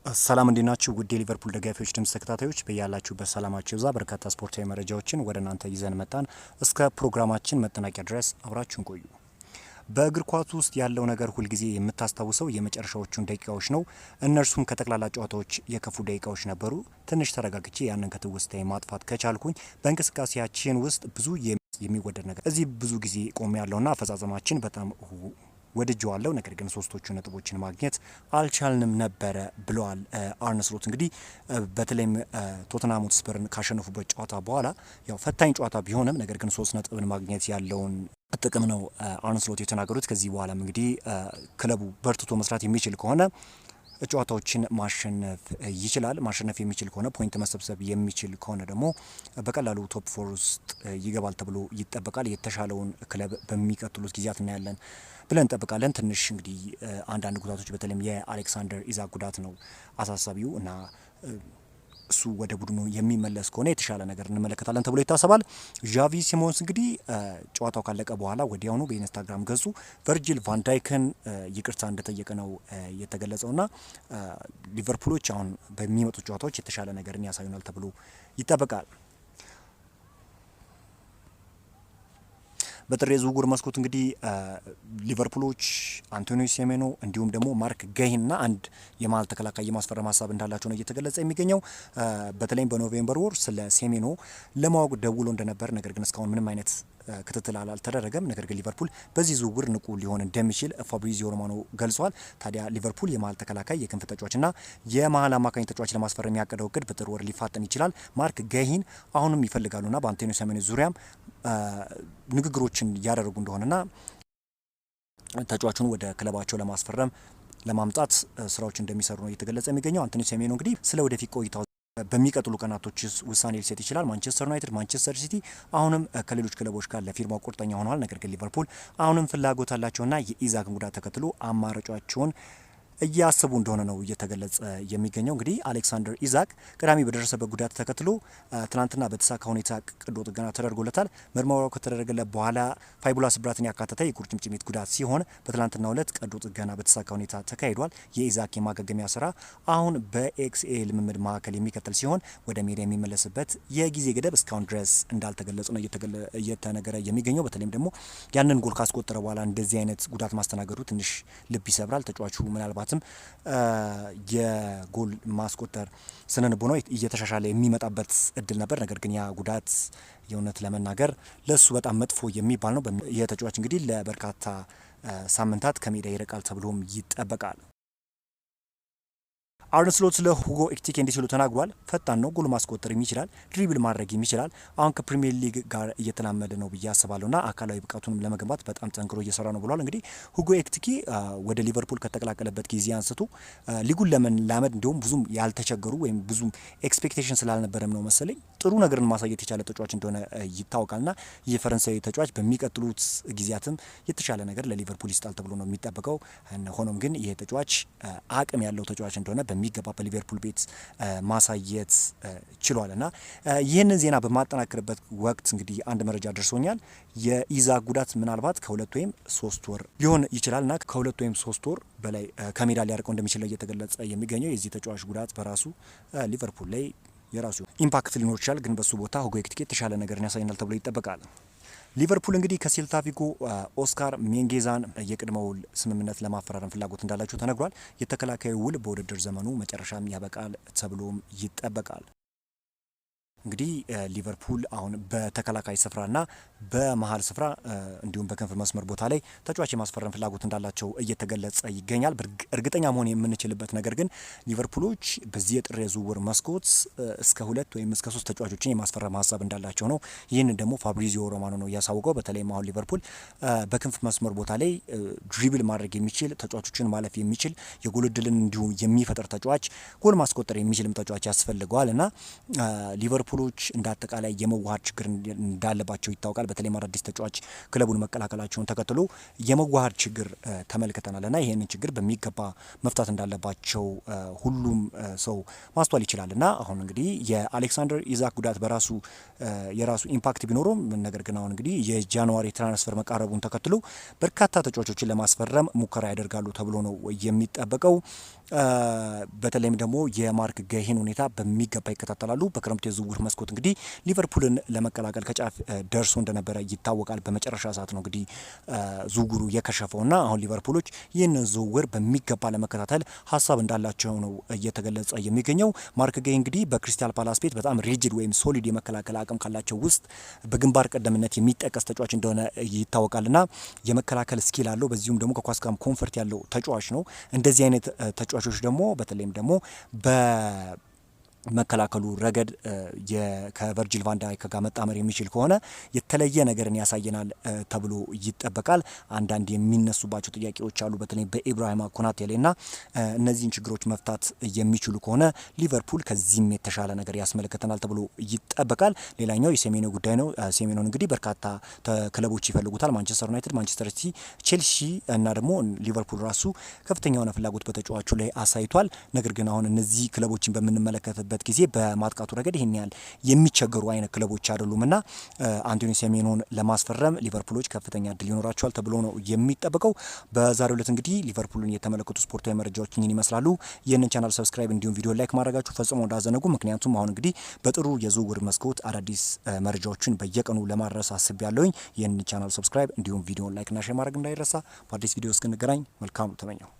ሰላም እንዲናችሁ ውድ የሊቨርፑል ደጋፊዎች ድምጽ ተከታታዮች በያላችሁበት ሰላማችሁ ይብዛ። በርካታ ስፖርታዊ መረጃዎችን ወደ እናንተ ይዘን መጣን። እስከ ፕሮግራማችን መጠናቂያ ድረስ አብራችሁን ቆዩ። በእግር ኳስ ውስጥ ያለው ነገር ሁልጊዜ የምታስታውሰው የመጨረሻዎቹን ደቂቃዎች ነው። እነርሱም ከጠቅላላ ጨዋታዎች የከፉ ደቂቃዎች ነበሩ። ትንሽ ተረጋግቼ ያንን ከትውስታዬ ማጥፋት ከቻልኩኝ በእንቅስቃሴያችን ውስጥ ብዙ የሚወደድ ነገር እዚህ ብዙ ጊዜ ቆም ያለውና አፈጻጸማችን በጣም ወድጀዋለሁ፣ ነገር ግን ሶስቶቹ ነጥቦችን ማግኘት አልቻልንም ነበረ ብለዋል አርነ ስሎት። እንግዲህ በተለይም ቶተንሃም ሆትስፐርን ካሸነፉበት ጨዋታ በኋላ ያው ፈታኝ ጨዋታ ቢሆንም ነገር ግን 3 ነጥብን ማግኘት ያለውን ጥቅም ነው አርነ ስሎት የተናገሩት። ከዚህ በኋላም እንግዲህ ክለቡ በርትቶ መስራት የሚችል ከሆነ ጨዋታዎችን ማሸነፍ ይችላል። ማሸነፍ የሚችል ከሆነ ፖይንት መሰብሰብ የሚችል ከሆነ ደግሞ በቀላሉ ቶፕ 4 ውስጥ ይገባል ተብሎ ይጠበቃል። የተሻለውን ክለብ በሚቀጥሉት ጊዜያት እናያለን ብለን እንጠብቃለን። ትንሽ እንግዲህ አንዳንድ ጉዳቶች በተለይም የአሌክሳንደር ኢዛክ ጉዳት ነው አሳሳቢው እና እሱ ወደ ቡድኑ የሚመለስ ከሆነ የተሻለ ነገር እንመለከታለን ተብሎ ይታሰባል። ዣቪ ሲሞንስ እንግዲህ ጨዋታው ካለቀ በኋላ ወዲያውኑ በኢንስታግራም ገጹ ቨርጂል ቫንዳይክን ይቅርታ እንደጠየቀ ነው የተገለጸውና ሊቨርፑሎች አሁን በሚመጡት ጨዋታዎች የተሻለ ነገርን ያሳዩናል ተብሎ ይጠበቃል። በጥር የዝውውር መስኮት እንግዲህ ሊቨርፑሎች አንቶኒዮ ሴሜኖ እንዲሁም ደግሞ ማርክ ገሂንና አንድ የመሀል ተከላካይ የማስፈረም ሀሳብ እንዳላቸው ነው እየተገለጸ የሚገኘው። በተለይም በኖቬምበር ወር ስለ ሴሜኖ ለማወቅ ደውሎ እንደነበር፣ ነገር ግን እስካሁን ምንም አይነት ክትትል አልተደረገም። ነገር ግን ሊቨርፑል በዚህ ዝውውር ንቁ ሊሆን እንደሚችል ፋብሪዚዮ ሮማኖ ገልጿል። ታዲያ ሊቨርፑል የመሀል ተከላካይ፣ የክንፍ ተጫዋችና የመሀል አማካኝ ተጫዋች ለማስፈረም ያቀደው እቅድ በጥር ወር ሊፋጠን ይችላል። ማርክ ገሂን አሁንም ይፈልጋሉና በአንቶኒዮ ሴሜኖ ዙሪያም ንግግሮችን እያደረጉ እንደሆነና ተጫዋቹን ወደ ክለባቸው ለማስፈረም ለማምጣት ስራዎች እንደሚሰሩ ነው እየተገለጸ የሚገኘው። አንቶኒ ሴሜኖ እንግዲህ ስለ ወደፊት ቆይታው በሚቀጥሉ ቀናቶች ውሳኔ ሊሰጥ ይችላል። ማንቸስተር ዩናይትድ፣ ማንቸስተር ሲቲ አሁንም ከሌሎች ክለቦች ጋር ለፊርማው ቁርጠኛ ሆነዋል። ነገር ግን ሊቨርፑል አሁንም ፍላጎት አላቸውና የኢዛክን ጉዳት ተከትሎ አማራጫቸውን እያሰቡ እንደሆነ ነው እየተገለጸ የሚገኘው። እንግዲህ አሌክሳንደር ኢዛክ ቅዳሜ በደረሰበት ጉዳት ተከትሎ ትናንትና በተሳካ ሁኔታ ቀዶ ጥገና ተደርጎለታል። ምርመራው ከተደረገለት በኋላ ፋይቡላ ስብራትን ያካተተ የቁርጭምጭሚት ጉዳት ሲሆን በትናንትናው ዕለት ቀዶ ጥገና በተሳካ ሁኔታ ተካሂዷል። የኢዛክ የማገገሚያ ስራ አሁን በኤክስኤ ልምምድ ማዕከል የሚቀጥል ሲሆን ወደ ሜዳ የሚመለስበት የጊዜ ገደብ እስካሁን ድረስ እንዳልተገለጹ ነው እየተነገረ የሚገኘው። በተለይም ደግሞ ያንን ጎል ካስቆጠረ በኋላ እንደዚህ አይነት ጉዳት ማስተናገዱ ትንሽ ልብ ይሰብራል። ተጫዋቹ ምናልባት የጎል ማስቆጠር ስነልቦናው እየተሻሻለ የሚመጣበት እድል ነበር። ነገር ግን ያ ጉዳት የእውነት ለመናገር ለሱ በጣም መጥፎ የሚባል ነው። የተጫዋች እንግዲህ ለበርካታ ሳምንታት ከሜዳ ይርቃል ተብሎም ይጠበቃል። አርነ ስሎት ስለ ሁጎ ኤኪቲኬ እንዲህ ሲሉ ተናግሯል። ፈጣን ነው፣ ጎል ማስቆጠር ይችላል፣ ድሪብል ማድረግ ይችላል። አሁን ከፕሪሚየር ሊግ ጋር እየተላመደ ነው ብዬ አስባለሁና አካላዊ ብቃቱንም ለመገንባት በጣም ጠንክሮ እየሰራ ነው ብሏል። እንግዲህ ሁጎ ኤኪቲኬ ወደ ሊቨርፑል ከተቀላቀለበት ጊዜ አንስቶ ሊጉን ለመላመድ እንዲሁም ብዙም ያልተቸገሩ ወይም ብዙም ኤክስፔክቴሽን ስላልነበረም ነው መሰለኝ ጥሩ ነገርን ማሳየት የቻለ ተጫዋች እንደሆነ ይታወቃልና የፈረንሳዊ ተጫዋች በሚቀጥሉት ጊዜያትም የተሻለ ነገር ለሊቨርፑል ይስጣል ተብሎ ነው የሚጠበቀው። ሆኖም ግን ይሄ ተጫዋች አቅም ያለው ተጫዋች እንደሆነ በሚገባ በሊቨርፑል ቤት ማሳየት ችሏል እና ይህንን ዜና በማጠናከርበት ወቅት እንግዲህ አንድ መረጃ ደርሶኛል። የኢዛክ ጉዳት ምናልባት ከ2 ወይም 3 ወር ሊሆን ይችላል እና ከ2 ወይም 3 ወር በላይ ከሜዳ ሊያርቀው እንደሚችል እየተገለጸ የሚገኘው የዚህ ተጫዋች ጉዳት በራሱ ሊቨርፑል ላይ የራሱ ኢምፓክት ሊኖር ይችላል። ግን በሱ ቦታ ሁጎ ኤኪቲኬ የተሻለ ነገርን ያሳየናል ተብሎ ይጠበቃል። ሊቨርፑል እንግዲህ ከሴልታ ቪጎ ኦስካር ሜንጌዛን የቅድመ ውል ስምምነት ለማፈራረም ፍላጎት እንዳላቸው ተነግሯል። የተከላካዩ ውል በውድድር ዘመኑ መጨረሻም ያበቃል ተብሎም ይጠበቃል። እንግዲህ ሊቨርፑል አሁን በተከላካይ ስፍራና በመሀል ስፍራ እንዲሁም በክንፍ መስመር ቦታ ላይ ተጫዋች የማስፈረም ፍላጎት እንዳላቸው እየተገለጸ ይገኛል። እርግጠኛ መሆን የምንችልበት ነገር ግን ሊቨርፑሎች በዚህ የጥር የዝውውር መስኮት እስከ 2 ወይም እስከ 3 ተጫዋቾችን የማስፈረም ሀሳብ እንዳላቸው ነው። ይህንን ደግሞ ፋብሪዚዮ ሮማኖ ነው ያሳወቀው። በተለይም አሁን ሊቨርፑል በክንፍ መስመር ቦታ ላይ ድሪብል ማድረግ የሚችል ተጫዋቾችን ማለፍ የሚችል የጎል ዕድልን እንዲሁም የሚፈጥር ተጫዋች፣ ጎል ማስቆጠር የሚችልም ተጫዋች ያስፈልገዋል እና ሊቨርፑሎች እንዳጠቃላይ የመዋሃድ ችግር እንዳለባቸው ይታወቃል። በተለይ አዳዲስ ተጫዋች ክለቡን መቀላቀላቸውን ተከትሎ የመዋሃድ ችግር ተመልክተናል እና ይህንን ችግር በሚገባ መፍታት እንዳለባቸው ሁሉም ሰው ማስተዋል ይችላል እና አሁን እንግዲህ የአሌክሳንደር ኢዛክ ጉዳት በራሱ የራሱ ኢምፓክት ቢኖረውም ነገር ግን አሁን እንግዲህ የጃንዋሪ ትራንስፈር መቃረቡን ተከትሎ በርካታ ተጫዋቾችን ለማስፈረም ሙከራ ያደርጋሉ ተብሎ ነው የሚጠበቀው። በተለይም ደግሞ የማርክ ገሂን ሁኔታ በሚገባ ይከታተላሉ። በክረምቱ የዝውውር መስኮት እንግዲህ ሊቨርፑልን ለመቀላቀል ከጫፍ ደርሶ እንደነበረ ይታወቃል። በመጨረሻ ሰዓት ነው እንግዲህ ዝውውሩ የከሸፈውና አሁን ሊቨርፑሎች ይህንን ዝውውር በሚገባ ለመከታተል ሀሳብ እንዳላቸው ነው እየተገለጸ የሚገኘው። ማርክ ገሂ እንግዲህ በክሪስታል ፓላስ ቤት በጣም ሪጅድ ወይም ሶሊድ የመከላከል አቅም ካላቸው ውስጥ በግንባር ቀደምነት የሚጠቀስ ተጫዋች እንደሆነ ይታወቃልና የመከላከል ስኪል አለው። በዚሁም ደግሞ ከኳስ ጋር ኮንፈርት ያለው ተጫዋች ነው። እንደዚህ አይነት ተጫዋቾች ደግሞ በተለይም ደግሞ መከላከሉ ረገድ ከቨርጂል ቫንዳይክ ጋር መጣመር የሚችል ከሆነ የተለየ ነገርን ያሳየናል ተብሎ ይጠበቃል። አንዳንድ የሚነሱባቸው ጥያቄዎች አሉ፣ በተለይ በኢብራሂማ ኮናቴ ላይና እነዚህን ችግሮች መፍታት የሚችሉ ከሆነ ሊቨርፑል ከዚህም የተሻለ ነገር ያስመለከተናል ተብሎ ይጠበቃል። ሌላኛው የሴሜኖ ጉዳይ ነው። ሴሜኖን እንግዲህ በርካታ ክለቦች ይፈልጉታል። ማንቸስተር ዩናይትድ፣ ማንቸስተር ሲቲ፣ ቼልሲ እና ደግሞ ሊቨርፑል ራሱ ከፍተኛ የሆነ ፍላጎት በተጫዋቹ ላይ አሳይቷል። ነገር ግን አሁን እነዚህ ክለቦችን በምንመለከት በት ጊዜ በማጥቃቱ ረገድ ይሄን ያህል የሚቸገሩ አይነት ክለቦች አይደሉምና አንቶኒ ሴሜኖን ለማስፈረም ሊቨርፑሎች ከፍተኛ እድል ይኖራቸዋል ተብሎ ነው የሚጠበቀው። በዛሬው ዕለት እንግዲህ ሊቨርፑልን የተመለከቱ ስፖርታዊ መረጃዎች ይህን ይመስላሉ። ይህንን ቻናል ሰብስክራይብ እንዲሁም ቪዲዮ ላይክ ማድረጋችሁ ፈጽሞ እንዳዘነጉ። ምክንያቱም አሁን እንግዲህ በጥሩ የዝውውር መስኮት አዳዲስ መረጃዎችን በየቀኑ ለማድረስ አስቤያለሁኝ። ይህንን ቻናል ሰብስክራይብ እንዲሁም ቪዲዮን ላይክ እና ሼር ማድረግ እንዳይረሳ። በአዲስ ቪዲዮ እስክንገናኝ መልካም ተመኘው።